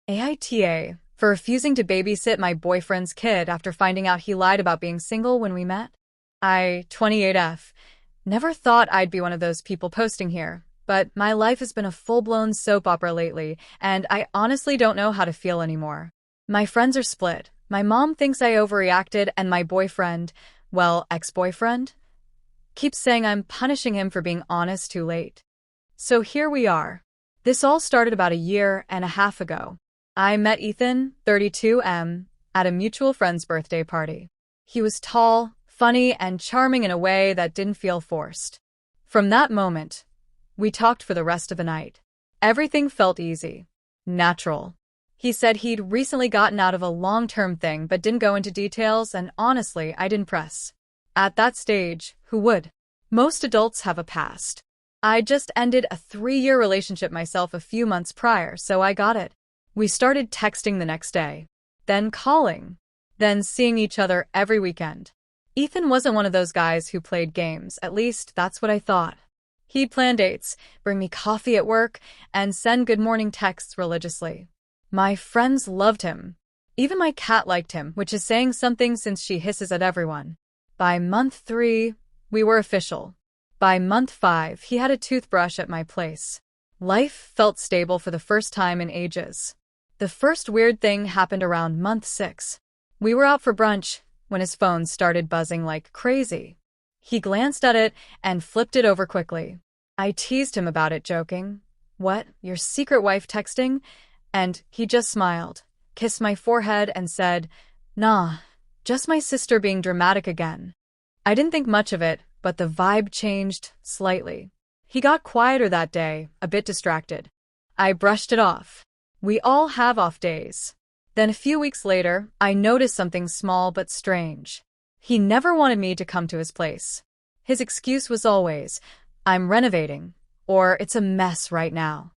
AITA for refusing to babysit my boyfriend's kid after finding out he lied about being single when we met. 28F. Never thought I'd be one of those people posting here, but my life has been a full-blown soap opera lately, and I honestly don't know how to feel anymore. My friends are split. My mom thinks I overreacted, and my boyfriend, well, ex-boyfriend, keeps saying I'm punishing him for being honest too late. So here we are. This all started about a year and a half ago. I met Ethan, 32M, at a mutual friend's birthday party. He was tall, funny, and charming in a way that didn't feel forced. From that moment, we talked for the rest of the night. Everything felt easy, natural. He said he'd recently gotten out of a long-term thing but didn't go into details, and honestly, I didn't press. At that stage, who would? Most adults have a past. I just ended a 3-year relationship myself a few months prior, so I got it. We started texting the next day, then calling, then seeing each other every weekend. Ethan wasn't one of those guys who played games, at least that's what I thought. He'd plan dates, bring me coffee at work, and send good morning texts religiously. My friends loved him. Even my cat liked him, which is saying something since she hisses at everyone. By month 3, we were official. By month 5, he had a toothbrush at my place. Life felt stable for the first time in ages. The first weird thing happened around month 6. We were out for brunch when his phone started buzzing like crazy. He glanced at it and flipped it over quickly. I teased him about it, joking, "What, your secret wife texting?" And he just smiled, kissed my forehead, and said, "Nah, just my sister being dramatic again." I didn't think much of it, but the vibe changed slightly. He got quieter that day, a bit distracted. I brushed it off. We all have off days. Then a few weeks later, I noticed something small but strange. He never wanted me to come to his place. His excuse was always, "I'm renovating," or "It's a mess right now."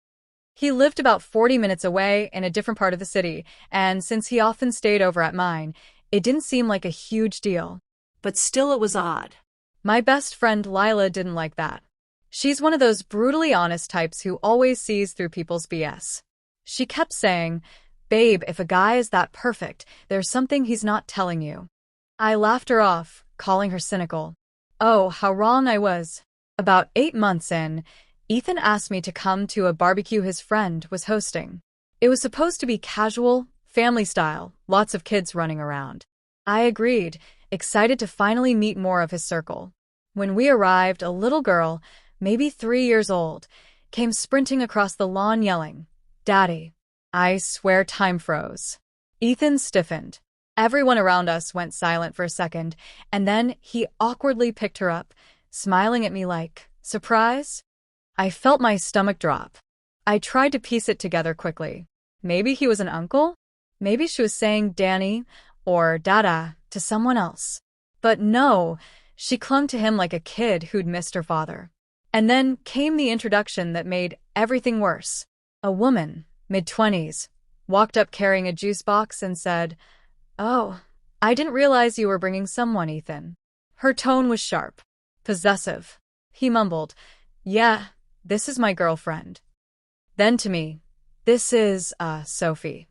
He lived about 40 minutes away in a different part of the city, and since he often stayed over at mine, it didn't seem like a huge deal. But still it was odd. My best friend Lila didn't like that. She's one of those brutally honest types who always sees through people's BS. She kept saying, "Babe, if a guy is that perfect, there's something he's not telling you." I laughed her off, calling her cynical. Oh, how wrong I was. About 8 months in, Ethan asked me to come to a barbecue his friend was hosting. It was supposed to be casual, family style, lots of kids running around. I agreed, excited to finally meet more of his circle. When we arrived, a little girl, maybe 3 years old, came sprinting across the lawn yelling, "Daddy." I swear time froze. Ethan stiffened. Everyone around us went silent for a second, and then he awkwardly picked her up, smiling at me like, "Surprise?" I felt my stomach drop. I tried to piece it together quickly. Maybe he was an uncle? Maybe she was saying Danny or Dada to someone else. But no, she clung to him like a kid who'd missed her father. And then came the introduction that made everything worse. A woman, mid-20s, walked up carrying a juice box and said, "Oh, I didn't realize you were bringing someone, Ethan." Her tone was sharp, possessive. He mumbled, "Yeah, this is my girlfriend." Then to me, "This is, Sophie."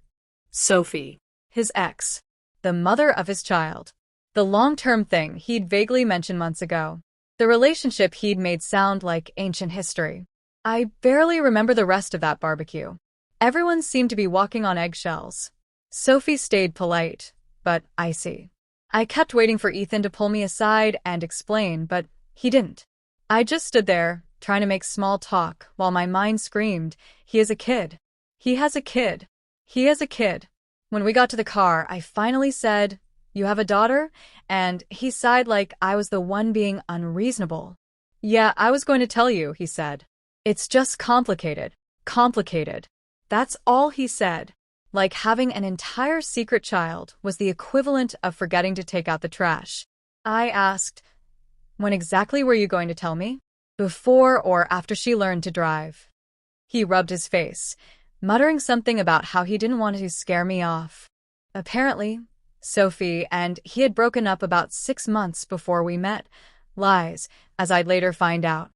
Sophie. His ex. The mother of his child. The long-term thing he'd vaguely mentioned months ago. The relationship he'd made sound like ancient history. I barely remember the rest of that barbecue. Everyone seemed to be walking on eggshells. Sophie stayed polite, but icy. I kept waiting for Ethan to pull me aside and explain, but he didn't. I just stood there, trying to make small talk, while my mind screamed, "He is a kid. He has a kid. He has a kid." When we got to the car, I finally said, "You have a daughter?" And he sighed like I was the one being unreasonable. "Yeah, I was going to tell you," he said. "It's just complicated. Complicated." That's all he said. Like having an entire secret child was the equivalent of forgetting to take out the trash. I asked, "When exactly were you going to tell me? Before or after she learned to drive?" He rubbed his face, muttering something about how he didn't want to scare me off. Apparently, Sophie and he had broken up about 6 months before we met. Lies, as I'd later find out.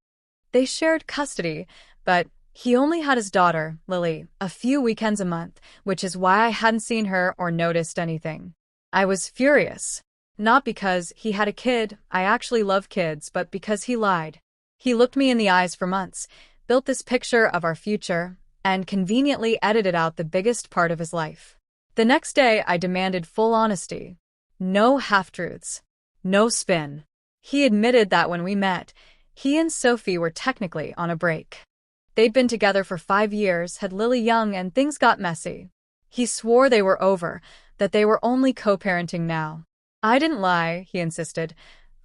They shared custody, but He only had his daughter, Lily, a few weekends a month, which is why I hadn't seen her or noticed anything. I was furious. Not because he had a kid, I actually love kids, but because he lied. He looked me in the eyes for months, built this picture of our future, and conveniently edited out the biggest part of his life. The next day, I demanded full honesty. No half-truths. No spin. He admitted that when we met, he and Sophie were technically on a break. They'd been together for 5 years, had Lily young, and things got messy. He swore they were over, that they were only co-parenting now. I didn't lie, he insisted.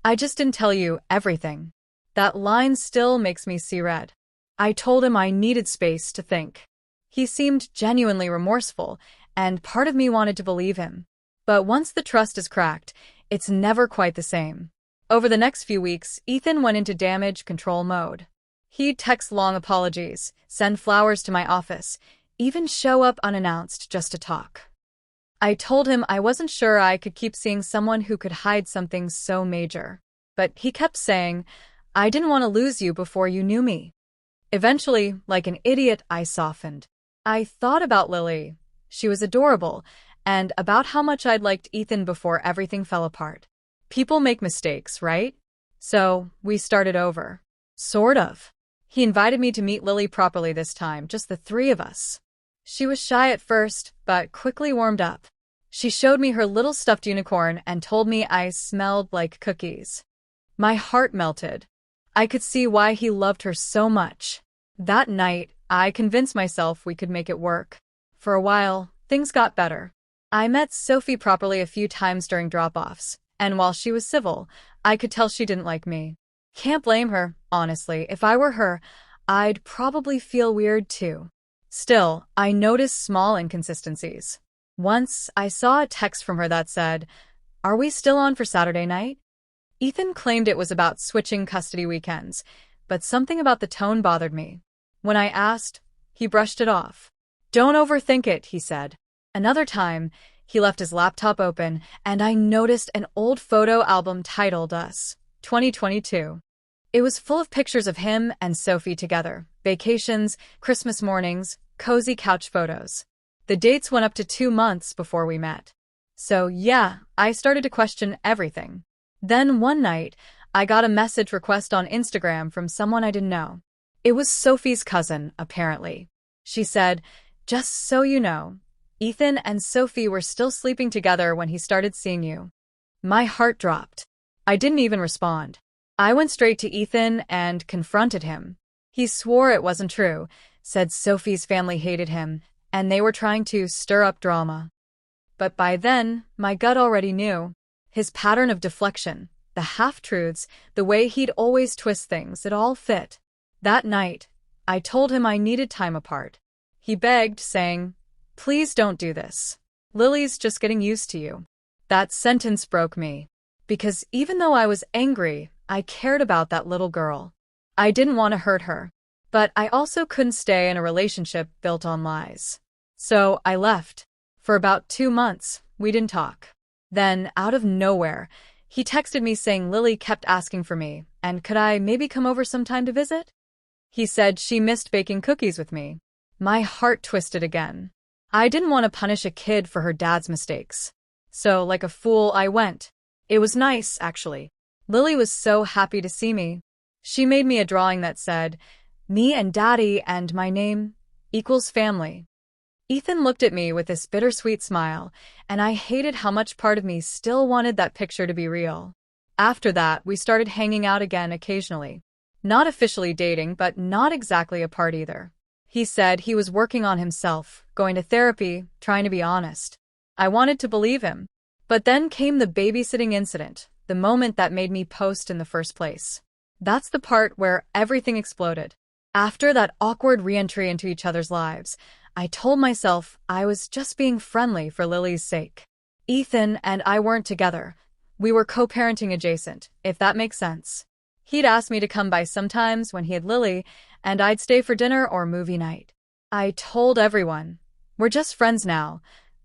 I just didn't tell you everything. That line still makes me see red. I told him I needed space to think. He seemed genuinely remorseful, and part of me wanted to believe him. But once the trust is cracked, it's never quite the same. Over the next few weeks, Ethan went into damage control mode. He'd text long apologies, send flowers to my office, even show up unannounced just to talk. I told him I wasn't sure I could keep seeing someone who could hide something so major. But he kept saying, I didn't want to lose you before you knew me. Eventually, like an idiot, I softened. I thought about Lily. She was adorable, and about how much I'd liked Ethan before everything fell apart. People make mistakes, right? So, we started over. Sort of. He invited me to meet Lily properly this time, just the 3 of us. She was shy at first, but quickly warmed up. She showed me her little stuffed unicorn and told me I smelled like cookies. My heart melted. I could see why he loved her so much. That night, I convinced myself we could make it work. For a while, things got better. I met Sophie properly a few times during drop-offs, and while she was civil, I could tell she didn't like me. Can't blame her, honestly. If I were her, I'd probably feel weird too. Still, I noticed small inconsistencies. Once, I saw a text from her that said, "Are we still on for Saturday night?" Ethan claimed it was about switching custody weekends, but something about the tone bothered me. When I asked, he brushed it off. Don't overthink it, he said. Another time, he left his laptop open, and I noticed an old photo album titled Us, 2022. It was full of pictures of him and Sophie together, vacations, Christmas mornings, cozy couch photos. The dates went up to 2 months before we met. So yeah, I started to question everything. Then one night, I got a message request on Instagram from someone I didn't know. It was Sophie's cousin, apparently. She said, "Just so you know, Ethan and Sophie were still sleeping together when he started seeing you." My heart dropped. I didn't even respond. I went straight to Ethan and confronted him. He swore it wasn't true, said Sophie's family hated him, and they were trying to stir up drama. But by then, my gut already knew. His pattern of deflection, the half-truths, the way he'd always twist things, it all fit. That night, I told him I needed time apart. He begged, saying, "Please don't do this. Lily's just getting used to you." That sentence broke me. Because even though I was angry, I cared about that little girl. I didn't want to hurt her. But I also couldn't stay in a relationship built on lies. So I left. For about 2 months, we didn't talk. Then, out of nowhere, he texted me saying Lily kept asking for me, and could I maybe come over sometime to visit? He said she missed baking cookies with me. My heart twisted again. I didn't want to punish a kid for her dad's mistakes. So, like a fool, I went. It was nice, actually. Lily was so happy to see me. She made me a drawing that said, "Me and Daddy and my name equals family." Ethan looked at me with this bittersweet smile, and I hated how much part of me still wanted that picture to be real. After that, we started hanging out again occasionally. Not officially dating, but not exactly apart either. He said he was working on himself, going to therapy, trying to be honest. I wanted to believe him. But then came the babysitting incident, the moment that made me post in the first place. That's the part where everything exploded. After that awkward re-entry into each other's lives, I told myself I was just being friendly for Lily's sake. Ethan and I weren't together. We were co-parenting adjacent, if that makes sense. He'd ask me to come by sometimes when he had Lily, and I'd stay for dinner or movie night. I told everyone, we're just friends now,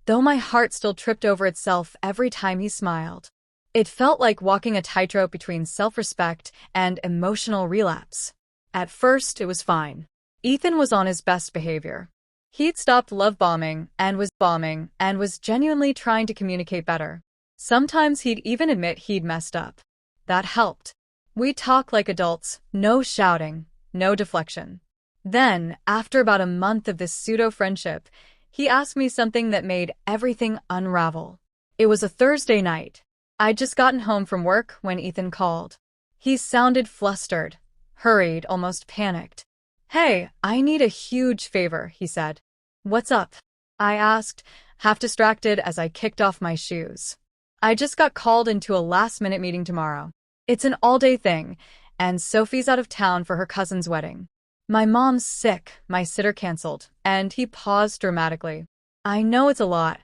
though my heart still tripped over itself every time he smiled. It felt like walking a tightrope between self-respect and emotional relapse. At first, it was fine. Ethan was on his best behavior. He'd stopped love bombing and was genuinely trying to communicate better. Sometimes he'd even admit he'd messed up. That helped. We'd talk like adults, no shouting, no deflection. Then, after about a month of this pseudo-friendship, he asked me something that made everything unravel. It was a Thursday night. I'd just gotten home from work when Ethan called. He sounded flustered, hurried, almost panicked. "Hey, I need a huge favor," he said. "What's up?" I asked, half distracted as I kicked off my shoes. "I just got called into a last-minute meeting tomorrow. It's an all-day thing, and Sophie's out of town for her cousin's wedding. My mom's sick, my sitter canceled," and he paused dramatically. "I know it's a lot,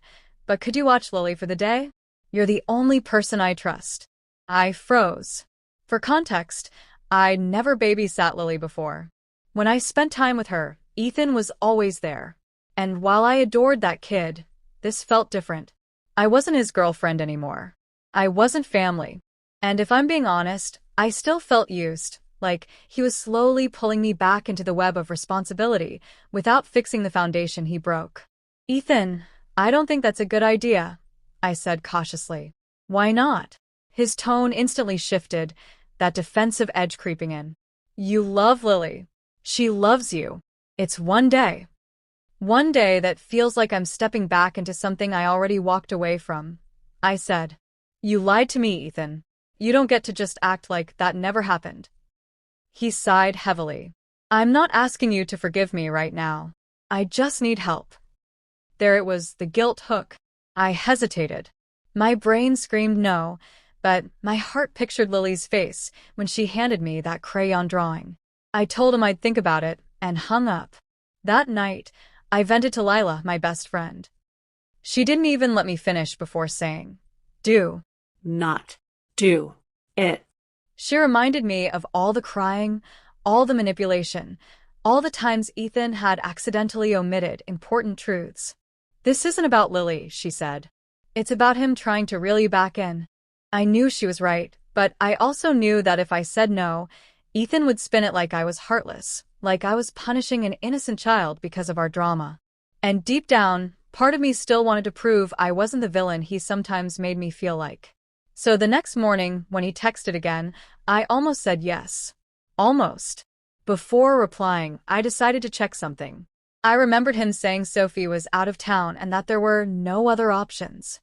but could you watch Lily for the day? You're the only person I trust." I froze. For context, I'd never babysat Lily before. When I spent time with her, Ethan was always there. And while I adored that kid, this felt different. I wasn't his girlfriend anymore. I wasn't family. And if I'm being honest, I still felt used, like he was slowly pulling me back into the web of responsibility without fixing the foundation he broke. "Ethan, I don't think that's a good idea," I said cautiously. "Why not?" His tone instantly shifted, that defensive edge creeping in. "You love Lily. She loves you. It's one day. One day that feels like I'm stepping back into something I already walked away from," I said. "You lied to me, Ethan. You don't get to just act like that never happened." He sighed heavily. "I'm not asking you to forgive me right now. I just need help." There it was, the guilt hook. I hesitated. My brain screamed no, but my heart pictured Lily's face when she handed me that crayon drawing. I told him I'd think about it, and hung up. That night, I vented to Lila, my best friend. She didn't even let me finish before saying, "Do not do it." She reminded me of all the crying, all the manipulation, all the times Ethan had accidentally omitted important truths. "This isn't about Lily," she said. "It's about him trying to reel you back in." I knew she was right, but I also knew that if I said no, Ethan would spin it like I was heartless, like I was punishing an innocent child because of our drama. And deep down, part of me still wanted to prove I wasn't the villain he sometimes made me feel like. So the next morning, when he texted again, I almost said yes. Almost. Before replying, I decided to check something. I remembered him saying Sophie was out of town and that there were no other options.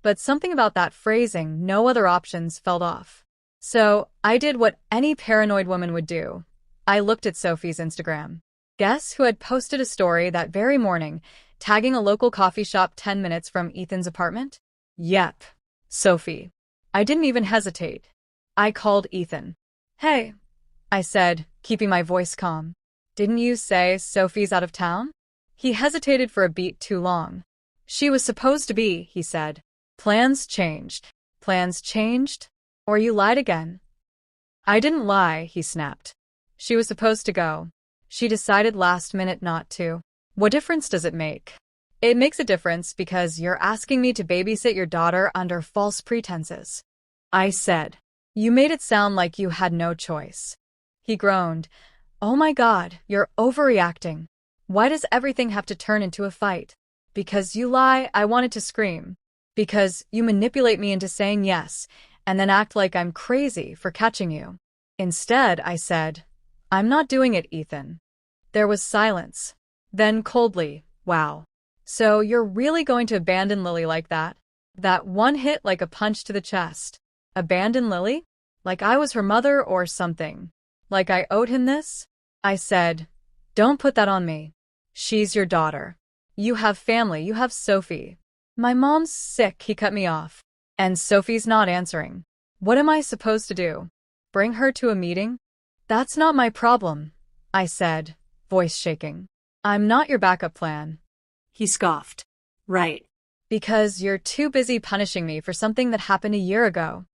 But something about that phrasing, "no other options," felt off. So I did what any paranoid woman would do. I looked at Sophie's Instagram. Guess who had posted a story that very morning, tagging a local coffee shop 10 minutes from Ethan's apartment? Yep, Sophie. I didn't even hesitate. I called Ethan. "Hey," I said, keeping my voice calm. "Didn't you say Sophie's out of town?" He hesitated for a beat too long. "She was supposed to be," he said. "Plans changed." "Plans changed? Or you lied again?" "I didn't lie," he snapped. "She was supposed to go. She decided last minute not to." "What difference does it make?" "It makes a difference because you're asking me to babysit your daughter under false pretenses," I said. "You made it sound like you had no choice." He groaned. "Oh my God, you're overreacting. Why does everything have to turn into a fight?" "Because you lie," I wanted to scream. "Because you manipulate me into saying yes, and then act like I'm crazy for catching you." Instead, I said, "I'm not doing it, Ethan." There was silence. Then coldly, "Wow. So you're really going to abandon Lily like that?" That one hit like a punch to the chest. Abandon Lily? Like I was her mother or something. Like I owed him this? I said, "Don't put that on me. She's your daughter. You have family, you have Sophie." "My mom's sick," he cut me off. "And Sophie's not answering. What am I supposed to do? Bring her to a meeting?" "That's not my problem," I said, voice shaking. "I'm not your backup plan." He scoffed. "Right. "Because you're too busy punishing me for something that happened a year ago."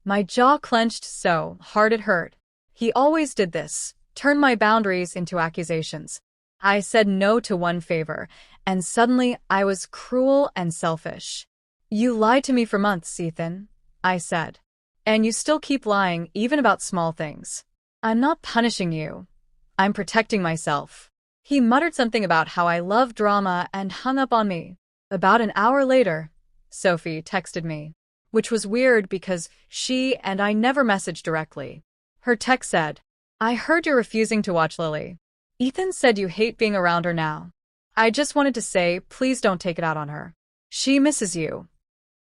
My jaw clenched so hard it hurt. He always did this, turn my boundaries into accusations. I said no to one favor, and suddenly I was cruel and selfish. "You lied to me for months, Ethan," I said. "And you still keep lying, even about small things." "I'm not punishing you," I'm protecting myself. He muttered something about how I love drama and hung up on me. About an hour later, Sophie texted me, which was weird because she and I never messaged directly. Her text said, "I heard you're refusing to watch Lily. Ethan said you hate being around her now. I just wanted to say, please don't take it out on her. She misses you."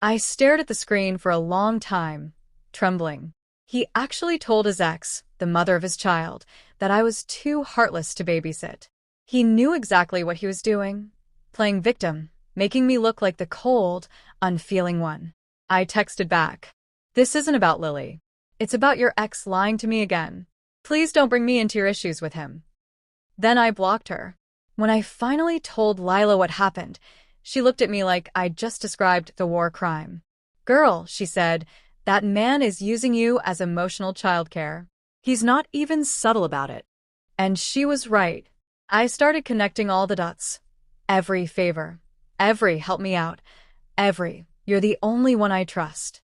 I stared at the screen for a long time, trembling. He actually told his ex, the mother of his child, that I was too heartless to babysit. He knew exactly what he was doing, playing victim, making me look like the cold, unfeeling one. I texted back, "This isn't about Lily. It's about your ex lying to me again. Please don't bring me into your issues with him." Then I blocked her. When I finally told Lila what happened, she looked at me like I'd just described the war crime. "Girl," she said, "that man is using you as emotional childcare. He's not even subtle about it." And she was right. I started connecting all the dots. Every favor, every help me out, every "you're the only one I trust."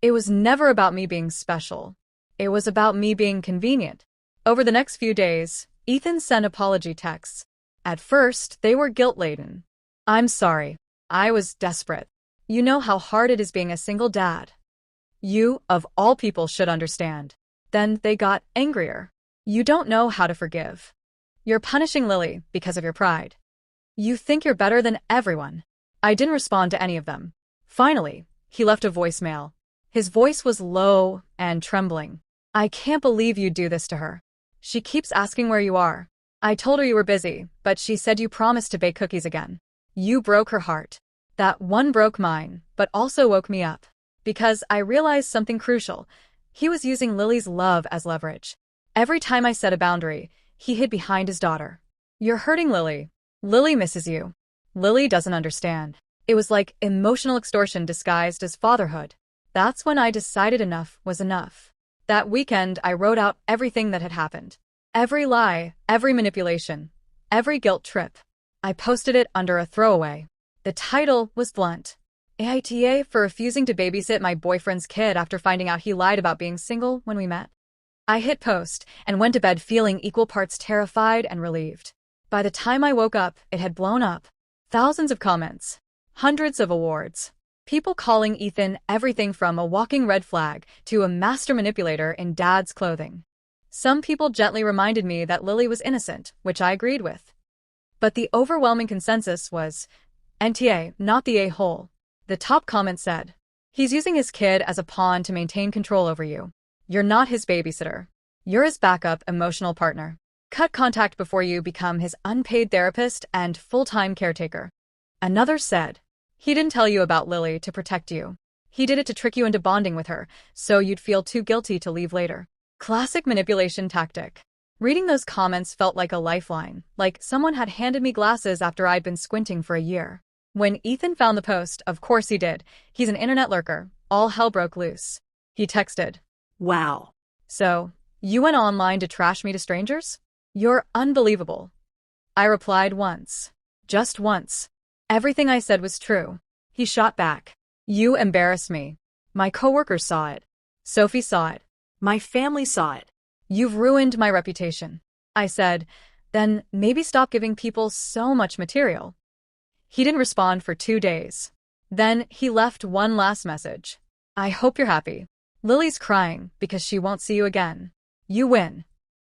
It was never about me being special. It was about me being convenient. Over the next few days, Ethan sent apology texts. At first, they were guilt-laden. "I'm sorry. I was desperate. You know how hard it is being a single dad. You, of all people, should understand." Then they got angrier. "You don't know how to forgive. You're punishing Lily because of your pride. You think you're better than everyone." I didn't respond to any of them. Finally, he left a voicemail. His voice was low and trembling. "I can't believe you do this to her. She keeps asking where you are. I told her you were busy, but she said you promised to bake cookies again. You broke her heart. That one broke mine, but also woke me up. Because I realized something crucial. He was using Lily's love as leverage. Every time I set a boundary, he hid behind his daughter. You're hurting Lily. Lily misses you. Lily doesn't understand." It was like emotional extortion disguised as fatherhood. That's when I decided enough was enough. That weekend, I wrote out everything that had happened. Every lie, every manipulation, every guilt trip. I posted it under a throwaway. The title was blunt. AITA for refusing to babysit my boyfriend's kid after finding out he lied about being single when we met. I hit post and went to bed feeling equal parts terrified and relieved. By the time I woke up, it had blown up. Thousands of comments. Hundreds of awards. People calling Ethan everything from a walking red flag to a master manipulator in dad's clothing. Some people gently reminded me that Lily was innocent, which I agreed with. But the overwhelming consensus was, "NTA, not the a-hole." The top comment said, "He's using his kid as a pawn to maintain control over you. You're not his babysitter. You're his backup emotional partner. Cut contact before you become his unpaid therapist and full-time caretaker." Another said, "He didn't tell you about Lily to protect you. He did it to trick you into bonding with her, so you'd feel too guilty to leave later." Classic manipulation tactic. Reading those comments felt like a lifeline, like someone had handed me glasses after I'd been squinting for a year. When Ethan found the post, of course he did. He's an internet lurker. All hell broke loose. He texted, Wow. "So, you went online to trash me to strangers? You're unbelievable." I replied once. Just once. Everything I said was true. He shot back, "You embarrassed me. My coworkers saw it. Sophie saw it. My family saw it. You've ruined my reputation." I said, "Then maybe stop giving people so much material." He didn't respond for 2 days. Then he left one last message. "I hope you're happy. Lily's crying because she won't see you again. You win."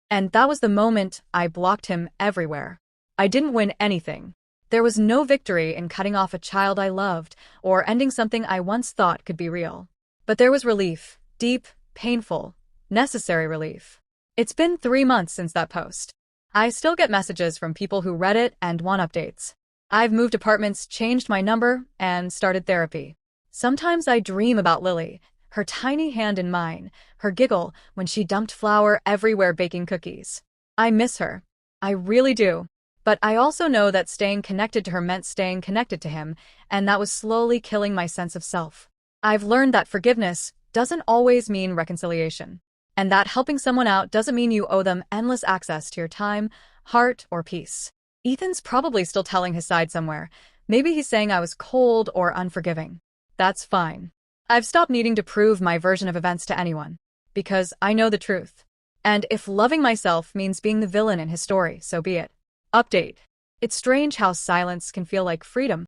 And that was the moment I blocked him everywhere. I didn't win anything. There was no victory in cutting off a child I loved or ending something I once thought could be real. But there was relief, deep, painful, necessary relief. It's been 3 months since that post. I still get messages from people who read it and want updates. I've moved apartments, changed my number, and started therapy. Sometimes I dream about Lily, her tiny hand in mine, her giggle when she dumped flour everywhere baking cookies. I miss her. I really do. But I also know that staying connected to her meant staying connected to him, and that was slowly killing my sense of self. I've learned that forgiveness doesn't always mean reconciliation, and that helping someone out doesn't mean you owe them endless access to your time, heart, or peace. Ethan's probably still telling his side somewhere. Maybe he's saying I was cold or unforgiving. That's fine. I've stopped needing to prove my version of events to anyone, because I know the truth. And if loving myself means being the villain in his story, so be it. Update. It's strange how silence can feel like freedom.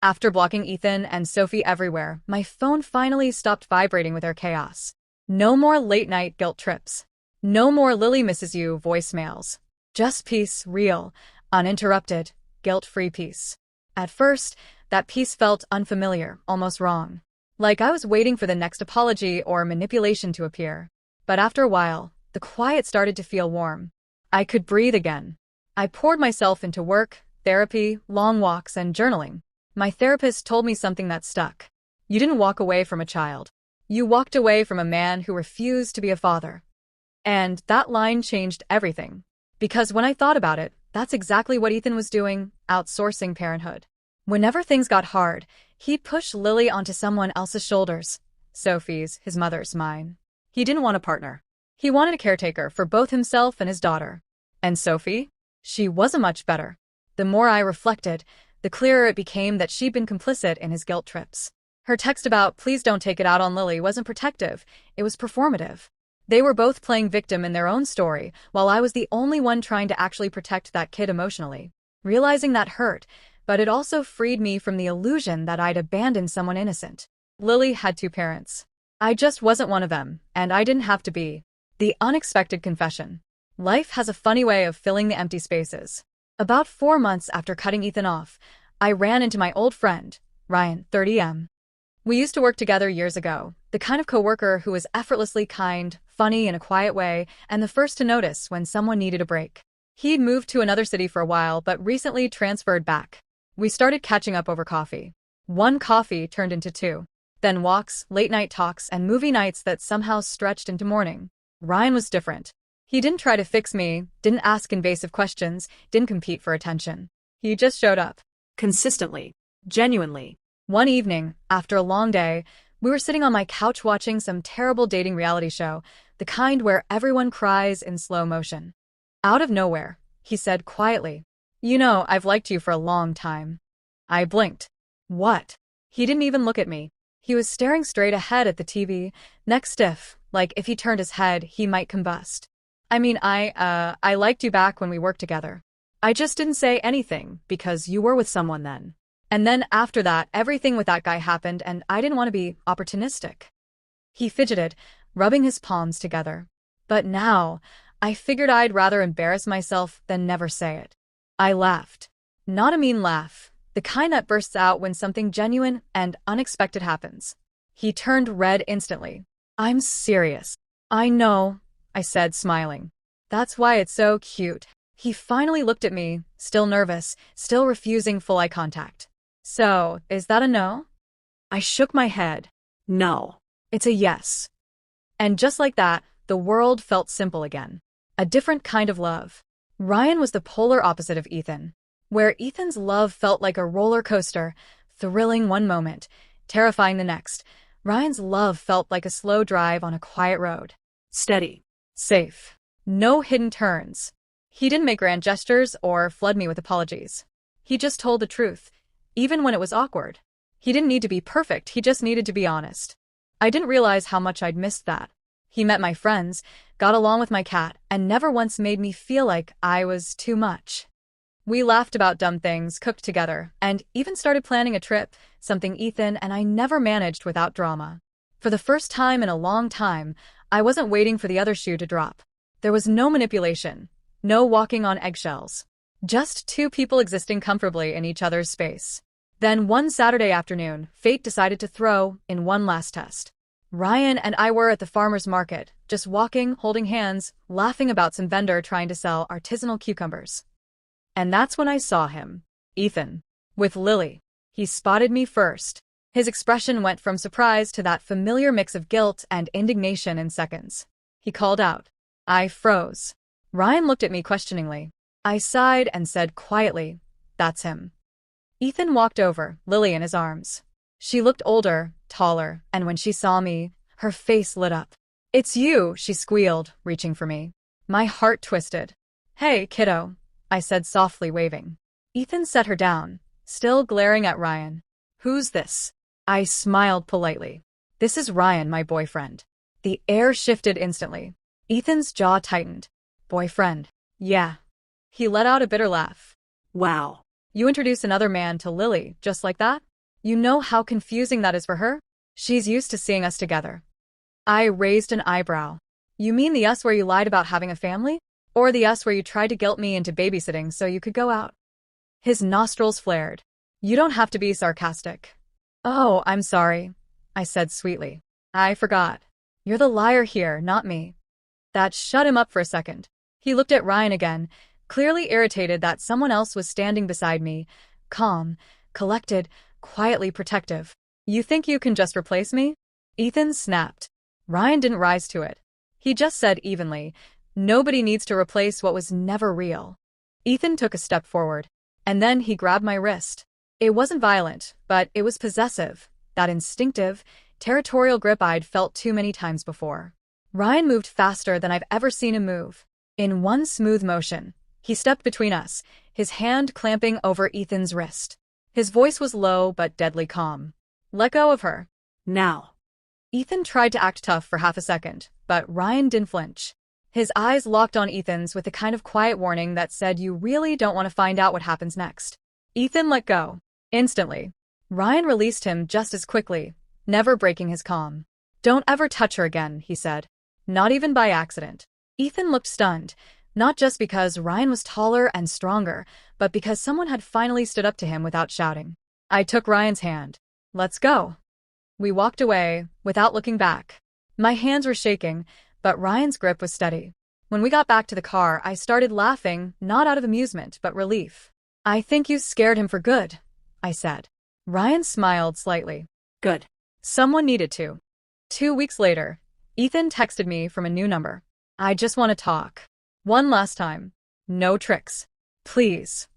After blocking Ethan and Sophie everywhere, my phone finally stopped vibrating with their chaos. No more late-night guilt trips. No more Lily misses you voicemails. Just peace, real, uninterrupted, guilt-free peace. At first, that peace felt unfamiliar, almost wrong. Like I was waiting for the next apology or manipulation to appear. But after a while, the quiet started to feel warm. I could breathe again. I poured myself into work, therapy, long walks, and journaling. My therapist told me something that stuck. You didn't walk away from a child. You walked away from a man who refused to be a father. And that line changed everything. Because when I thought about it, that's exactly what Ethan was doing, outsourcing parenthood. Whenever things got hard, he'd push Lily onto someone else's shoulders. Sophie's, his mother's, mine. He didn't want a partner. He wanted a caretaker for both himself and his daughter. And Sophie? She wasn't much better. The more I reflected, the clearer it became that she'd been complicit in his guilt trips. Her text about "please don't take it out on Lily" wasn't protective, it was performative. They were both playing victim in their own story, while I was the only one trying to actually protect that kid emotionally. Realizing that hurt, but it also freed me from the illusion that I'd abandoned someone innocent. Lily had two parents. I just wasn't one of them, and I didn't have to be. The unexpected confession. Life has a funny way of filling the empty spaces. About 4 months after cutting Ethan off, I ran into my old friend, Ryan, 30M. We used to work together years ago, the kind of coworker who was effortlessly kind, funny in a quiet way, and the first to notice when someone needed a break. He'd moved to another city for a while, but recently transferred back. We started catching up over coffee. One coffee turned into two. Then walks, late-night talks, and movie nights that somehow stretched into morning. Ryan was different. He didn't try to fix me, didn't ask invasive questions, didn't compete for attention. He just showed up. Consistently. Genuinely. One evening, after a long day, we were sitting on my couch watching some terrible dating reality show, the kind where everyone cries in slow motion. Out of nowhere, he said quietly, "You know, I've liked you for a long time." I blinked. What? He didn't even look at me. He was staring straight ahead at the TV, neck stiff, like if he turned his head, he might combust. I liked you back when we worked together. I just didn't say anything, because you were with someone then. And then after that, everything with that guy happened, and I didn't want to be opportunistic. He fidgeted, rubbing his palms together. But now, I figured I'd rather embarrass myself than never say it. I laughed. Not a mean laugh, the kind that bursts out when something genuine and unexpected happens. He turned red instantly. "I'm serious." "I know," I said, smiling. "That's why it's so cute." He finally looked at me, still nervous, still refusing full eye contact. "So, is that a no?" I shook my head. No. "It's a yes." And just like that, the world felt simple again. A different kind of love. Ryan was the polar opposite of Ethan. Where Ethan's love felt like a roller coaster, thrilling one moment, terrifying the next, Ryan's love felt like a slow drive on a quiet road. Steady. Safe. No hidden turns. He didn't make grand gestures or flood me with apologies. He just told the truth, even when it was awkward. He didn't need to be perfect, he just needed to be honest. I didn't realize how much I'd missed that. He met my friends, got along with my cat, and never once made me feel like I was too much. We laughed about dumb things, cooked together, and even started planning a trip, something Ethan and I never managed without drama. For the first time in a long time, I wasn't waiting for the other shoe to drop. There was no manipulation, no walking on eggshells. Just two people existing comfortably in each other's space. Then one Saturday afternoon, fate decided to throw in one last test. Ryan and I were at the farmer's market, just walking, holding hands, laughing about some vendor trying to sell artisanal cucumbers. And that's when I saw him. Ethan. With Lily. He spotted me first. His expression went from surprise to that familiar mix of guilt and indignation in seconds. He called out. I froze. Ryan looked at me questioningly. I sighed and said quietly, "That's him." Ethan walked over, Lily in his arms. She looked older, taller, and when she saw me, her face lit up. "It's you," she squealed, reaching for me. My heart twisted. "Hey, kiddo," I said softly, waving. Ethan set her down, still glaring at Ryan. "Who's this?" I smiled politely. "This is Ryan, my boyfriend." The air shifted instantly. Ethan's jaw tightened. Boyfriend. Yeah. He let out a bitter laugh. Wow. You introduce another man to Lily, just like that? You know how confusing that is for her? She's used to seeing us together. I raised an eyebrow. You mean the us where you lied about having a family? Or the us where you tried to guilt me into babysitting so you could go out? His nostrils flared. You don't have to be sarcastic. Oh, I'm sorry, I said sweetly. I forgot. You're the liar here, not me. That shut him up for a second. He looked at Ryan again, clearly irritated that someone else was standing beside me, calm, collected, quietly protective. You think you can just replace me? Ethan snapped. Ryan didn't rise to it. He just said evenly, nobody needs to replace what was never real. Ethan took a step forward, and then he grabbed my wrist. It wasn't violent, but it was possessive, that instinctive, territorial grip I'd felt too many times before. Ryan moved faster than I've ever seen him move. In one smooth motion, he stepped between us, his hand clamping over Ethan's wrist. His voice was low but deadly calm. Let go of her. Now. Ethan tried to act tough for half a second, but Ryan didn't flinch. His eyes locked on Ethan's with a kind of quiet warning that said you really don't want to find out what happens next. Ethan let go. Instantly. Ryan released him just as quickly, never breaking his calm. Don't ever touch her again, he said. Not even by accident. Ethan looked stunned, not just because Ryan was taller and stronger, but because someone had finally stood up to him without shouting. I took Ryan's hand. Let's go. We walked away, without looking back. My hands were shaking, but Ryan's grip was steady. When we got back to the car, I started laughing, not out of amusement, but relief. I think you scared him for good, I said. Ryan smiled slightly. Good. Someone needed to. 2 weeks later, Ethan texted me from a new number. I just want to talk. One last time. No tricks. Please.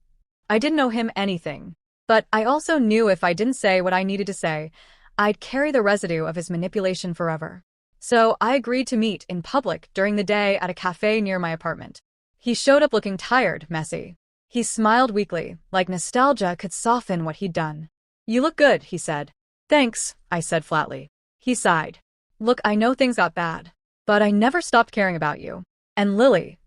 I didn't know him anything. But I also knew if I didn't say what I needed to say, I'd carry the residue of his manipulation forever. So I agreed to meet in public during the day at a cafe near my apartment. He showed up looking tired, messy. He smiled weakly, like nostalgia could soften what he'd done. You look good, he said. Thanks, I said flatly. He sighed. Look, I know things got bad, but I never stopped caring about you. And Lily.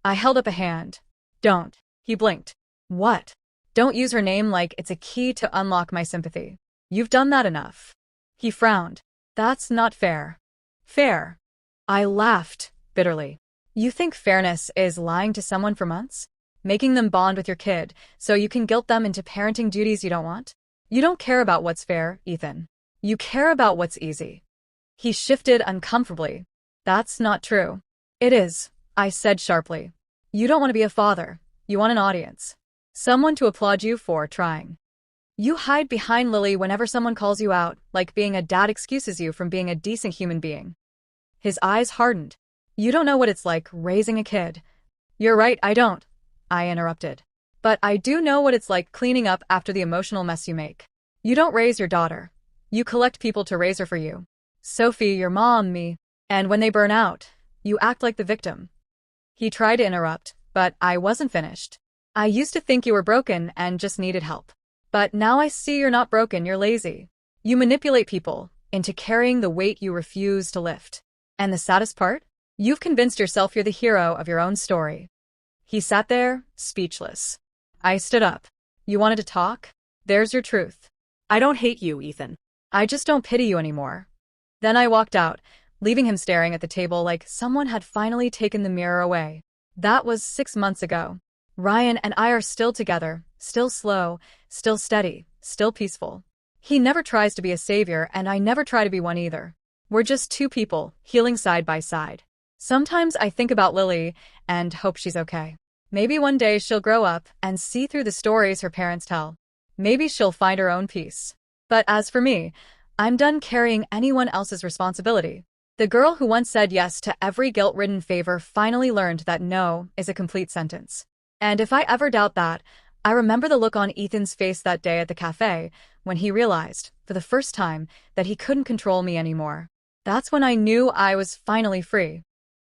I held up a hand. Don't. He blinked. What? Don't use her name like it's a key to unlock my sympathy. You've done that enough. He frowned. That's not fair. Fair. I laughed, bitterly. You think fairness is lying to someone for months? Making them bond with your kid so you can guilt them into parenting duties you don't want? You don't care about what's fair, Ethan. You care about what's easy. He shifted uncomfortably. That's not true. It is, I said sharply. You don't want to be a father. You want an audience. Someone to applaud you for trying. You hide behind Lily whenever someone calls you out, like being a dad excuses you from being a decent human being. His eyes hardened. You don't know what it's like raising a kid. You're right, I don't, I interrupted. But I do know what it's like cleaning up after the emotional mess you make. You don't raise your daughter. You collect people to raise her for you. Sophie, your mom, me. And when they burn out, you act like the victim. He tried to interrupt, but I wasn't finished. I used to think you were broken and just needed help. But now I see you're not broken, you're lazy. You manipulate people into carrying the weight you refuse to lift. And the saddest part? You've convinced yourself you're the hero of your own story. He sat there, speechless. I stood up. You wanted to talk? There's your truth. I don't hate you, Ethan. I just don't pity you anymore. Then I walked out, leaving him staring at the table like someone had finally taken the mirror away. That was 6 months ago. Ryan and I are still together, still slow, still steady, still peaceful. He never tries to be a savior, and I never try to be one either. We're just two people, healing side by side. Sometimes I think about Lily and hope she's okay. Maybe one day she'll grow up and see through the stories her parents tell. Maybe she'll find her own peace. But as for me, I'm done carrying anyone else's responsibility. The girl who once said yes to every guilt-ridden favor finally learned that no is a complete sentence. And if I ever doubt that, I remember the look on Ethan's face that day at the cafe when he realized, for the first time, that he couldn't control me anymore. That's when I knew I was finally free.